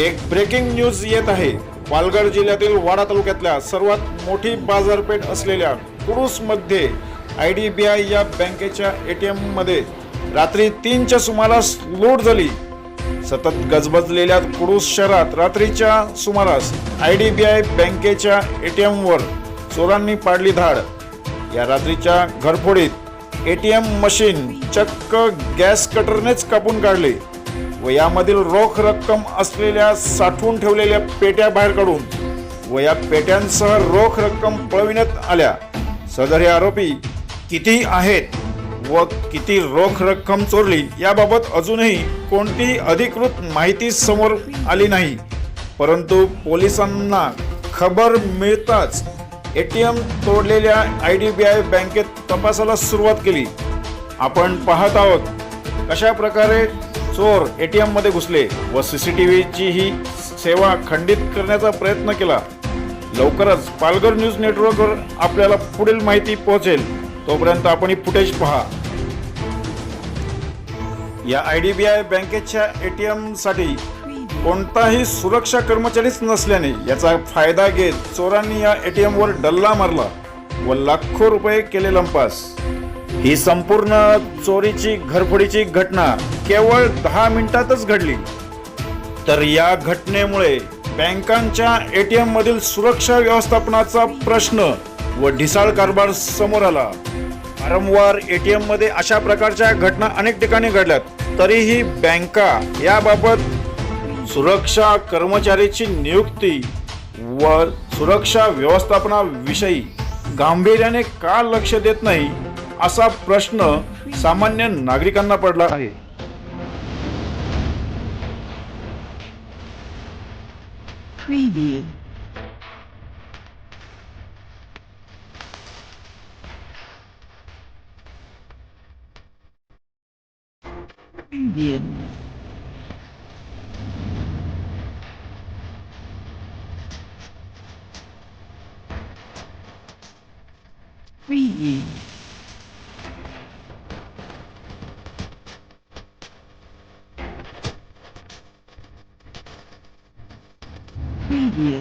एक breaking news येत आहे। पालघर जिल्ह्यातील वाडा तालुक्यातल्या सर्वात मोठी बाजारपेठ असलेल्या कुडूसमध्ये IDBI या बँकेच्या ATM मध्ये रात्री 3च्या सुमारास लूट झाली। सतत गजबजलेल्या कुडूस शहरात रात्रीच्या सुमारास IDBI बँकेच्या ATM वर चोरांनी पाडली धाड। या रात्रीच्या घरफोडीत ATM मशीन चक्क गॅस कटरनेच कापून काढले व यामधील रोख रक्कम असलेल्या साठवून ठेवलेल्या पेट्या बाहेर काढून व या पेट्यांसह रोख रक्कम पळविण्यात आल्या। सदर आरोपी किती आहेत व किती रोख रक्कम चोरली याबाबत अजूनही कोणतीही अधिकृत माहिती समोर आली नाही, परंतु पोलिसांना खबर मिळताच ATM तोडलेल्या IDBI बँकेत तपासाला सुरुवात केली। आपण पाहत आहोत कशा प्रकारे चोर ATM मध्ये घुसले व CCTV ची ही सेवा खंडित करण्याचा प्रयत्न केला। लवकरच पालघर न्यूज नेटवर्कवर आपल्याला पुढील माहिती पोहोचेल, तोपर्यंत आपण ही फुटेज पहा। या IDBI बँकेच्या ATM साठी कोणताही सुरक्षा कर्मचारीच नसल्याने याचा फायदा घेत चोरांनी या ATM वर डल्ला मारला व लाखो रुपये केले लंपास। ही संपूर्ण चोरीची घरफोडीची घटना केवळ 10 मिनिटातच घडली। तर या घटनेमुळे बँकांच्या ATM मधील सुरक्षा व्यवस्थापनाचा प्रश्न व ढिसाळ कारभार समोर आला। वारंवार ATM मध्ये अशा प्रकारच्या घटना अनेक ठिकाणी घडल्यात, तरीही बँका याबाबत सुरक्षा कर्मचाऱ्याची नियुक्ती व सुरक्षा व्यवस्थापनाविषयी गांभीर्याने का लक्ष देत नाही असा प्रश्न सामान्य नागरिकांना पडला आहे। Preview. Preview. Preview. Preview.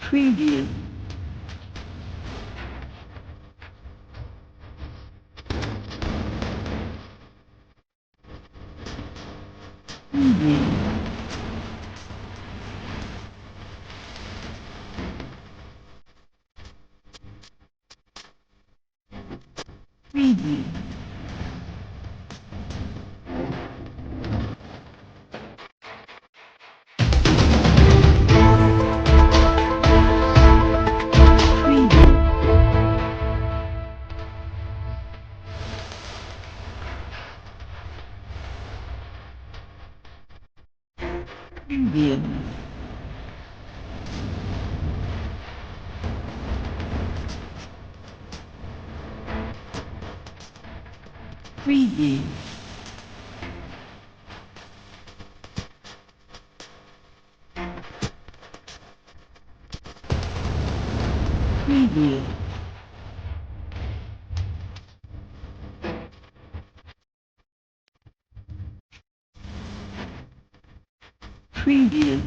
Preview. Preview. Preview. Preview. Preview. Preview. Preview.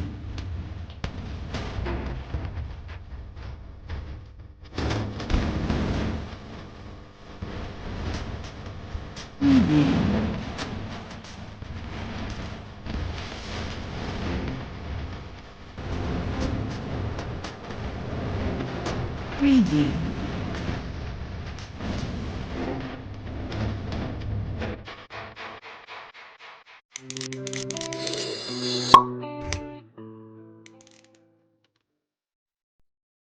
Preview. Preview.